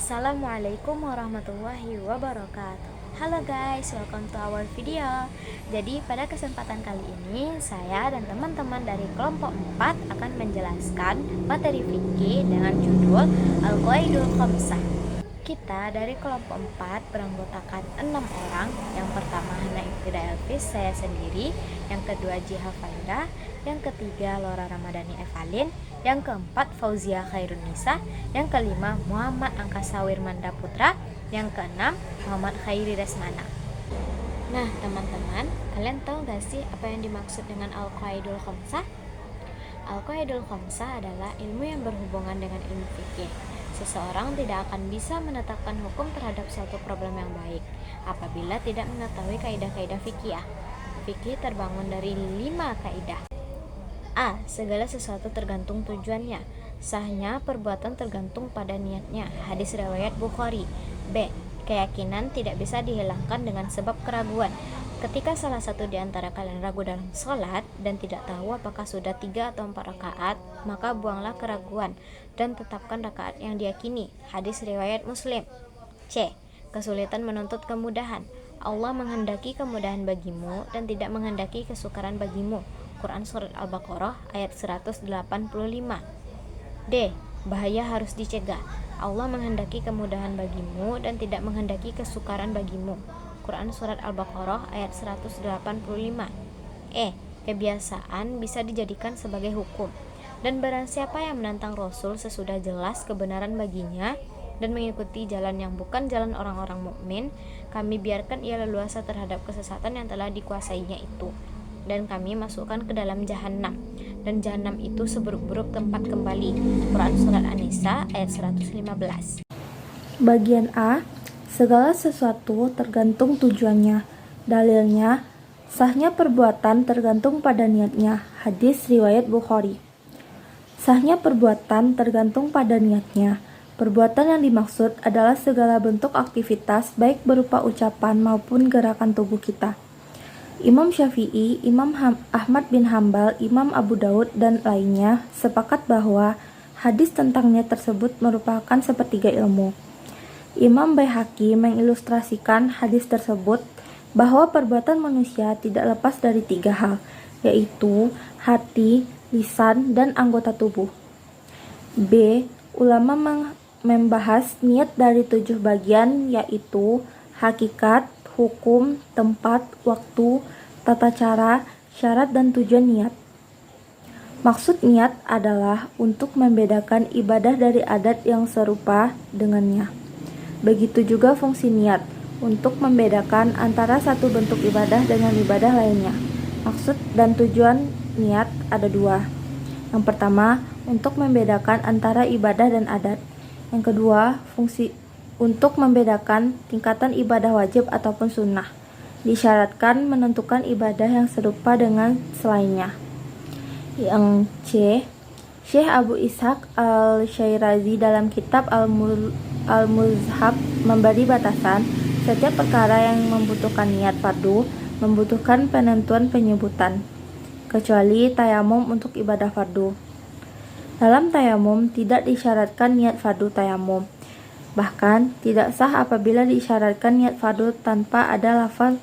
Assalamualaikum warahmatullahi wabarakatuh. Halo guys, welcome to our video. Jadi pada kesempatan kali ini saya dan teman-teman dari kelompok 4 akan menjelaskan materi fikih dengan judul Al-Qaidul Khamsah. Kita dari kelompok 4 beranggotakan 6 orang. Yang pertama Hana Iftida Elvis, saya sendiri. Yang kedua Jiha Faida. Yang ketiga Laura Ramadhani Evalin. Yang keempat Fauzia Khairunisa. Yang kelima Muhammad Angkasa Wirmanda Putra. Yang keenam Muhammad Khairi Resmana. Nah teman-teman, kalian tahu gak sih apa yang dimaksud dengan Al-Qaidul Khamsah? Al-Qaidul Khamsah adalah ilmu yang berhubungan dengan ilmu fikih. Seseorang tidak akan bisa menetapkan hukum terhadap suatu problem yang baik apabila tidak mengetahui kaidah-kaidah fikih. Fikih terbangun dari 5 kaidah. A. Segala sesuatu tergantung tujuannya. Sahnya perbuatan tergantung pada niatnya. Hadis riwayat Bukhari. B. Keyakinan tidak bisa dihilangkan dengan sebab keraguan. Ketika salah satu di antara kalian ragu dalam sholat dan tidak tahu apakah sudah 3 atau 4 rakaat, maka buanglah keraguan dan tetapkan rakaat yang diyakini. Hadis riwayat Muslim. C. Kesulitan menuntut kemudahan. Allah menghendaki kemudahan bagimu dan tidak menghendaki kesukaran bagimu. Quran Surat Al-Baqarah ayat 185. D. Bahaya harus dicegah. Allah menghendaki kemudahan bagimu dan tidak menghendaki kesukaran bagimu. Quran Surat Al-Baqarah ayat 185. E. Kebiasaan bisa dijadikan sebagai hukum. Dan barang siapa yang menantang Rasul sesudah jelas kebenaran baginya dan mengikuti jalan yang bukan jalan orang-orang mukmin, kami biarkan ia leluasa terhadap kesesatan yang telah dikuasainya itu, dan kami masukkan ke dalam jahanam, dan jahanam itu seburuk-buruk tempat kembali. Quran Surat An-Nisa ayat 115. Bagian A. Segala sesuatu tergantung tujuannya. Dalilnya, sahnya perbuatan tergantung pada niatnya. Hadis riwayat Bukhari. Sahnya perbuatan tergantung pada niatnya. Perbuatan yang dimaksud adalah segala bentuk aktivitas baik berupa ucapan maupun gerakan tubuh kita. Imam Syafi'i, Imam Ahmad bin Hambal, Imam Abu Daud, dan lainnya sepakat bahwa hadis tentang niat tersebut merupakan sepertiga ilmu. Imam Baihaqi mengilustrasikan hadis tersebut bahwa perbuatan manusia tidak lepas dari 3 hal, yaitu hati, lisan, dan anggota tubuh. B. Ulama membahas niat dari 7 bagian, yaitu hakikat, hukum, tempat, waktu, tata cara, syarat, dan tujuan niat. Maksud niat adalah untuk membedakan ibadah dari adat yang serupa dengannya. Begitu juga fungsi niat, untuk membedakan antara satu bentuk ibadah dengan ibadah lainnya. Maksud dan tujuan niat ada 2. Yang pertama, untuk membedakan antara ibadah dan adat. Yang kedua, fungsi untuk membedakan tingkatan ibadah wajib ataupun sunnah. Disyaratkan menentukan ibadah yang serupa dengan selainnya. Yang C. Syekh Abu Ishaq Al-Syairazi dalam kitab Al-Muzhab memberi batasan, setiap perkara yang membutuhkan niat fardu membutuhkan penentuan penyebutan, kecuali tayamum untuk ibadah fardu. Dalam tayamum tidak disyaratkan niat fardu tayamum. Bahkan tidak sah apabila disyaratkan niat fardu tanpa ada lafaz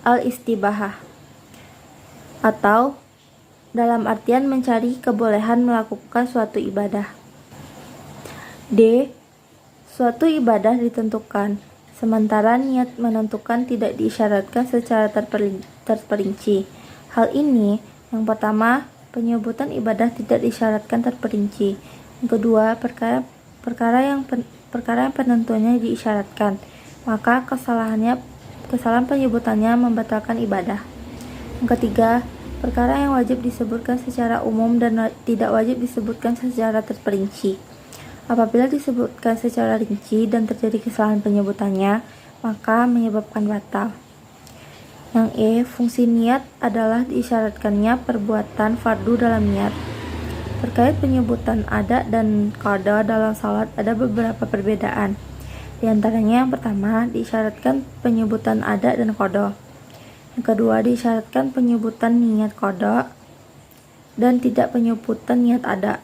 al-istibahah atau dalam artian mencari kebolehan melakukan suatu ibadah. D. Suatu ibadah ditentukan, sementara niat menentukan tidak disyaratkan secara terperinci. Hal ini, yang pertama, penyebutan ibadah tidak disyaratkan terperinci. Yang kedua, perkara yang penentuannya diisyaratkan, maka kesalahan penyebutannya membatalkan ibadah. Yang ketiga, perkara yang wajib disebutkan secara umum dan tidak wajib disebutkan secara terperinci. Apabila disebutkan secara rinci dan terjadi kesalahan penyebutannya, maka menyebabkan batal. Yang E. Fungsi niat adalah diisyaratkannya perbuatan fardu dalam niat. Terkait penyebutan ada dan qada dalam salat ada beberapa perbedaan. Di antaranya yang pertama, diisyaratkan penyebutan ada dan qada. Yang kedua, disyaratkan penyebutan niat qada dan tidak penyebutan niat ada.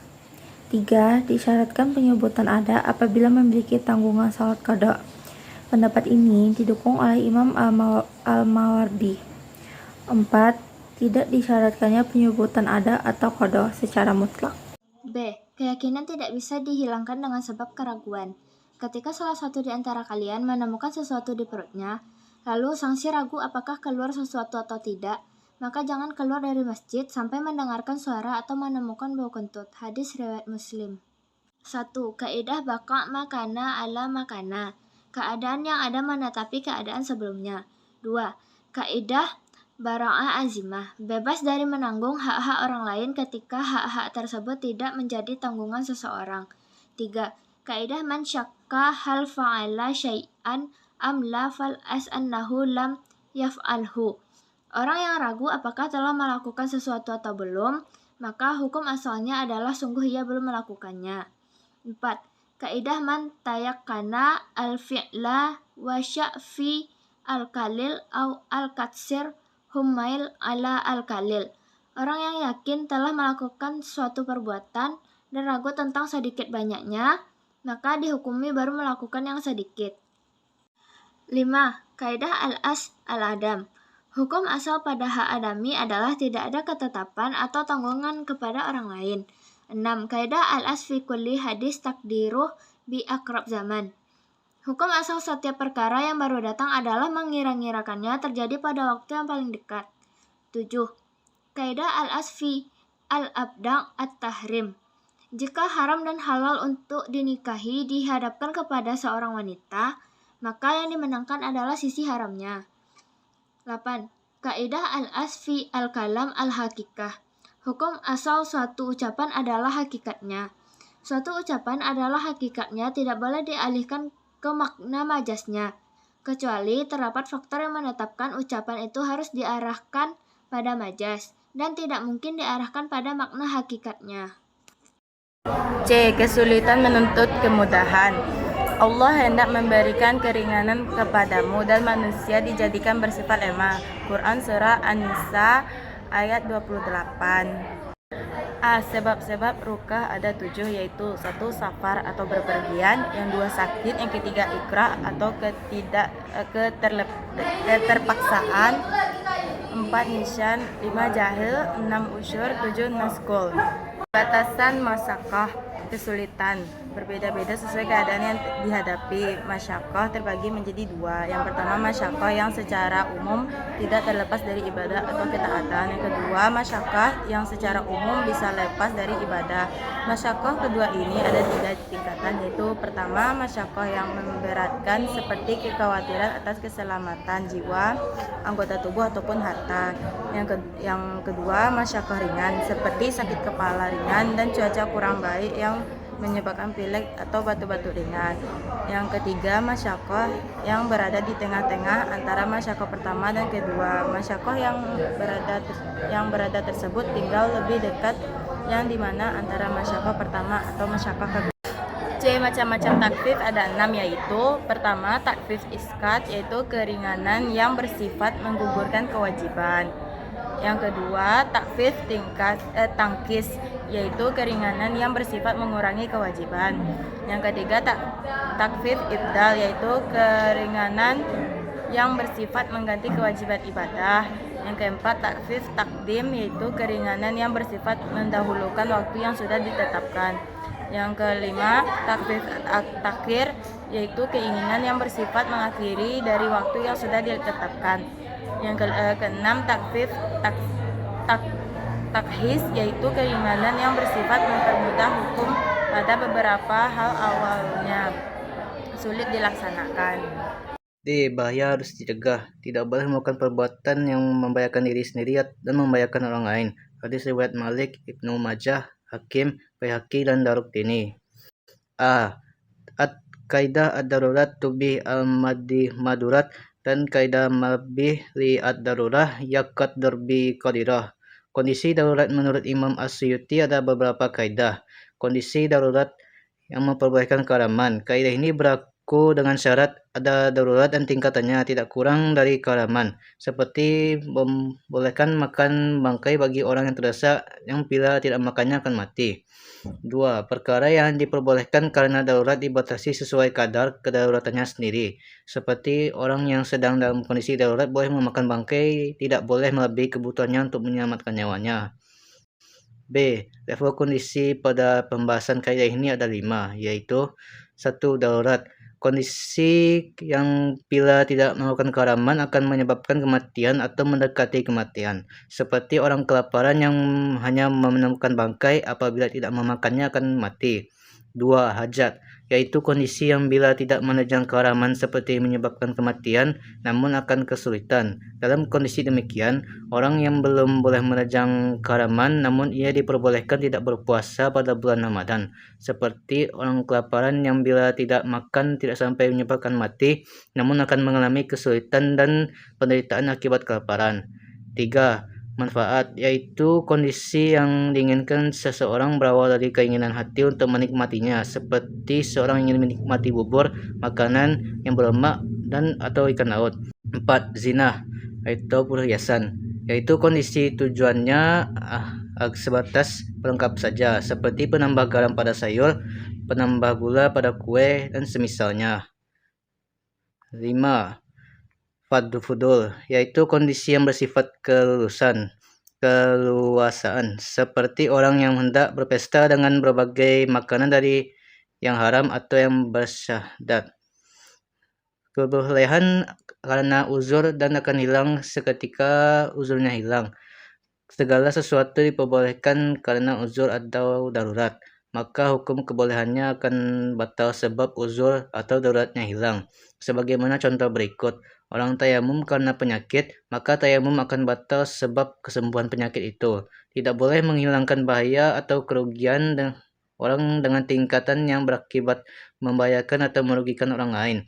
3. Disyaratkan penyebutan ada apabila memiliki tanggungan salat qada. Pendapat ini didukung oleh Imam Al-Mawardi. 4. Tidak disyaratkannya penyebutan ada atau qada secara mutlak. B. Keyakinan tidak bisa dihilangkan dengan sebab keraguan. Ketika salah satu di antara kalian menemukan sesuatu di perutnya, lalu sangsi ragu apakah keluar sesuatu atau tidak, maka jangan keluar dari masjid sampai mendengarkan suara atau menemukan bau kentut. Hadis riwayat Muslim. 1. Kaidah baka makana ala makana. Keadaan yang ada menetapi keadaan sebelumnya. 2. Kaidah bara'ah azimah. Bebas dari menanggung hak-hak orang lain ketika hak-hak tersebut tidak menjadi tanggungan seseorang. 3. Kaidah man syakka hal fa'ala syai'an am la fal as'annahu lam yaf'alhu. Orang yang ragu apakah telah melakukan sesuatu atau belum, maka hukum asalnya adalah sungguh ia belum melakukannya. 4. Kaidah man tayakkana al-fi'la wa sya'fi al-kalil au al-katsir humail ala al-kalil. Orang yang yakin telah melakukan suatu perbuatan dan ragu tentang sedikit banyaknya, maka dihukumi baru melakukan yang sedikit. 5. Kaidah al-as al-adam. Hukum asal pada hak adami adalah tidak ada ketetapan atau tanggungan kepada orang lain. 6. Kaidah al-as fi kulli hadis takdiruh bi akrab zaman. Hukum asal setiap perkara yang baru datang adalah mengira-ngirakannya terjadi pada waktu yang paling dekat. 7. Kaidah al-as fi al-abda' at-tahrim. Jika haram dan halal untuk dinikahi dihadapkan kepada seorang wanita, maka yang dimenangkan adalah sisi haramnya. 8. Kaidah al-as fi al-kalam al-hakikah. Hukum asal suatu ucapan adalah hakikatnya. Suatu ucapan adalah hakikatnya tidak boleh dialihkan ke makna majasnya, kecuali terdapat faktor yang menetapkan ucapan itu harus diarahkan pada majas, dan tidak mungkin diarahkan pada makna hakikatnya. C. Kesulitan menuntut kemudahan. Allah hendak memberikan keringanan kepadamu dan manusia dijadikan bersifat lemah. Quran Surah An-Nisa ayat 28. A. Sebab-sebab rukah ada 7, yaitu 1. Safar atau bepergian, yang 2. Sakit, yang ketiga ikrah atau keterpaksaan, 4. Nisyan, 5. Jahil, 6. Usyur, 7. Naskul. Batasan masyakah, kesulitan berbeda-beda sesuai keadaan yang dihadapi. Masyakah terbagi menjadi 2. Yang pertama, masyakah yang secara umum tidak terlepas dari ibadah atau ketaatan. Yang kedua, masyakah yang secara umum bisa lepas dari ibadah. Masyakah kedua ini ada 3 tingkatan, yaitu pertama, masyakah yang memberatkan seperti kekhawatiran atas keselamatan jiwa, anggota tubuh ataupun harta. Yang kedua, masyakah ringan seperti sakit kepala ringan dan cuaca kurang baik yang menyebabkan pilek atau batu-batu ringan. Yang ketiga, masyakah yang berada di tengah-tengah antara masyakah pertama dan kedua. Masyakah yang berada tersebut tinggal lebih dekat, yang dimana antara masyakah pertama atau masyakah kedua. C. Macam-macam takfif ada 6, yaitu pertama, takfif iskat, yaitu keringanan yang bersifat menggugurkan kewajiban. Yang kedua, takfif tangkis, yaitu keringanan yang bersifat mengurangi kewajiban. Yang ketiga, takfif ibdal, yaitu keringanan yang bersifat mengganti kewajiban ibadah. Yang keempat, takfif takdim, yaitu keringanan yang bersifat mendahulukan waktu yang sudah ditetapkan. Yang kelima, takfif takhir, yaitu keinginan yang bersifat mengakhiri dari waktu yang sudah ditetapkan. Yang keenam, takfif takhis, yaitu keinginan yang bersifat mempermudah hukum pada beberapa hal awalnya sulit dilaksanakan. D. Bahaya harus dicegah. Tidak boleh melakukan perbuatan yang membahayakan diri sendiri dan membahayakan orang lain. Hadis riwayat Malik, Ibnu Majah, Hakim, Baihaqi, dan Daruqtini. A. Kaidah ad-darurat tubih al-maddi madurat, dan kaidah mabih li ad-darurah yakat darbi qadirah. Kondisi darurat menurut Imam As-Suyuti ada beberapa kaidah. Kondisi darurat yang memperbolehkan keharaman. Kaidah ini berlaku dengan syarat ada darurat dan tingkatannya tidak kurang dari keharaman, seperti membolehkan makan bangkai bagi orang yang terdesak yang bila tidak makannya akan mati. 2. Perkara yang diperbolehkan karena darurat dibatasi sesuai kadar kedaruratannya sendiri, seperti orang yang sedang dalam kondisi darurat boleh memakan bangkai, tidak boleh melebihi kebutuhannya untuk menyelamatkan nyawanya. B. Level kondisi pada pembahasan kaidah ini ada 5, yaitu 1. Darurat. Kondisi yang bila tidak melakukan keharaman akan menyebabkan kematian atau mendekati kematian, seperti orang kelaparan yang hanya menemukan bangkai apabila tidak memakannya akan mati. 2. Hajat, yaitu kondisi yang bila tidak menerjang keharaman seperti menyebabkan kematian namun akan kesulitan. Dalam kondisi demikian, orang yang belum boleh menerjang keharaman namun ia diperbolehkan tidak berpuasa pada bulan Ramadan, seperti orang kelaparan yang bila tidak makan tidak sampai menyebabkan mati namun akan mengalami kesulitan dan penderitaan akibat kelaparan. 3. Manfaat, yaitu kondisi yang diinginkan seseorang berawal dari keinginan hati untuk menikmatinya, seperti seorang ingin menikmati bubur, makanan yang berlemak, dan atau ikan laut. 4. Zina atau perhiasan, yaitu kondisi tujuannya sebatas pelengkap saja, seperti penambah garam pada sayur, penambah gula pada kue, dan semisalnya. 5. Fadl, yaitu kondisi yang bersifat keluasaan, seperti orang yang hendak berpesta dengan berbagai makanan dari yang haram atau yang bersyahdat. Kebolehan karena uzur dan akan hilang seketika uzurnya hilang. Segala sesuatu diperbolehkan karena uzur atau darurat, maka hukum kebolehannya akan batal sebab uzur atau daruratnya hilang. Sebagaimana contoh berikut. Orang tayamum karena penyakit, maka tayamum akan batal sebab kesembuhan penyakit itu. Tidak boleh menghilangkan bahaya atau kerugian orang dengan tingkatan yang berakibat membahayakan atau merugikan orang lain.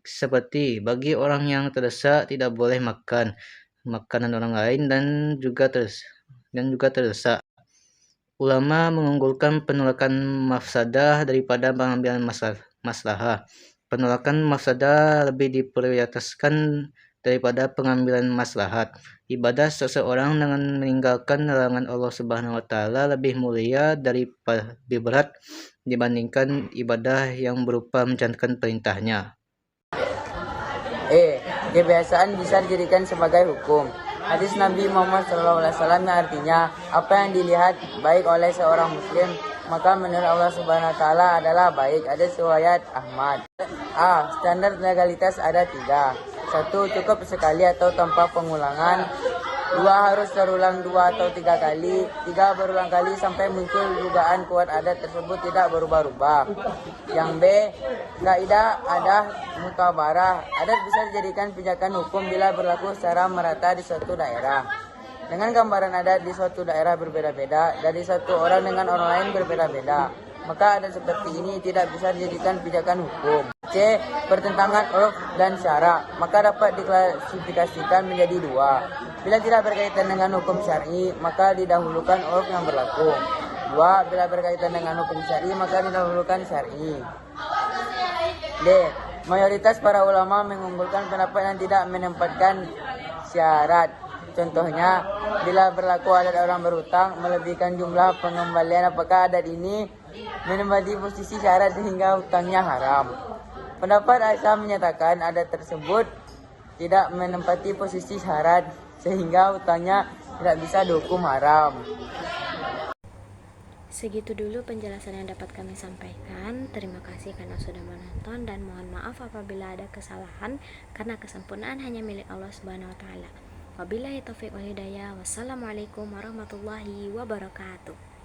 Seperti bagi orang yang terdesak tidak boleh makan makanan orang lain dan juga terdesak. Ulama mengunggulkan penolakan mafsadah daripada pengambilan maslahah. Penolakan mafsadah lebih diprioritaskan daripada pengambilan maslahat. Ibadah seseorang dengan meninggalkan larangan Allah Subhanahu wa taala lebih mulia lebih berat dibandingkan ibadah yang berupa menjalankan perintahnya. Kebiasaan bisa dijadikan sebagai hukum. Hadis Nabi Muhammad SAW yang artinya apa yang dilihat baik oleh seorang muslim maka menurut Allah Subhanahu wa taala adalah baik. Ada riwayat Ahmad. Standar legalitas ada 3. 1. Cukup sekali atau tanpa pengulangan. 2. Harus terulang 2 atau 3 kali. 3. Berulang kali sampai muncul dugaan kuat adat tersebut tidak berubah-ubah. Yang B. Kaidah adah mutabarah. Adat bisa dijadikan pijakan hukum bila berlaku secara merata di suatu daerah. Dengan gambaran adat di suatu daerah berbeda-beda, dari satu orang dengan orang lain berbeda-beda, maka adat seperti ini tidak bisa dijadikan pijakan hukum. C. Pertentangan urf dan syara, maka dapat diklasifikasikan menjadi 2. Bila tidak berkaitan dengan hukum syar'i, maka didahulukan urf yang berlaku. 2. Bila berkaitan dengan hukum syar'i, maka didahulukan syar'i. D. Mayoritas para ulama mengunggulkan pendapat yang tidak menempatkan syarat. Contohnya, bila berlaku adat orang berhutang melebihkan jumlah pengembalian, apakah adat ini menempati posisi syarat sehingga hutangnya haram? Pendapat Aisyah menyatakan adat tersebut tidak menempati posisi syarat sehingga hutangnya tidak bisa dihukum haram. Segitu dulu penjelasan yang dapat kami sampaikan. Terima kasih karena sudah menonton dan mohon maaf apabila ada kesalahan karena kesempurnaan hanya milik Allah Subhanahu wa taala. Wabillahi taufiq wal hidayah. Wassalamualaikum warahmatullahi wabarakatuh.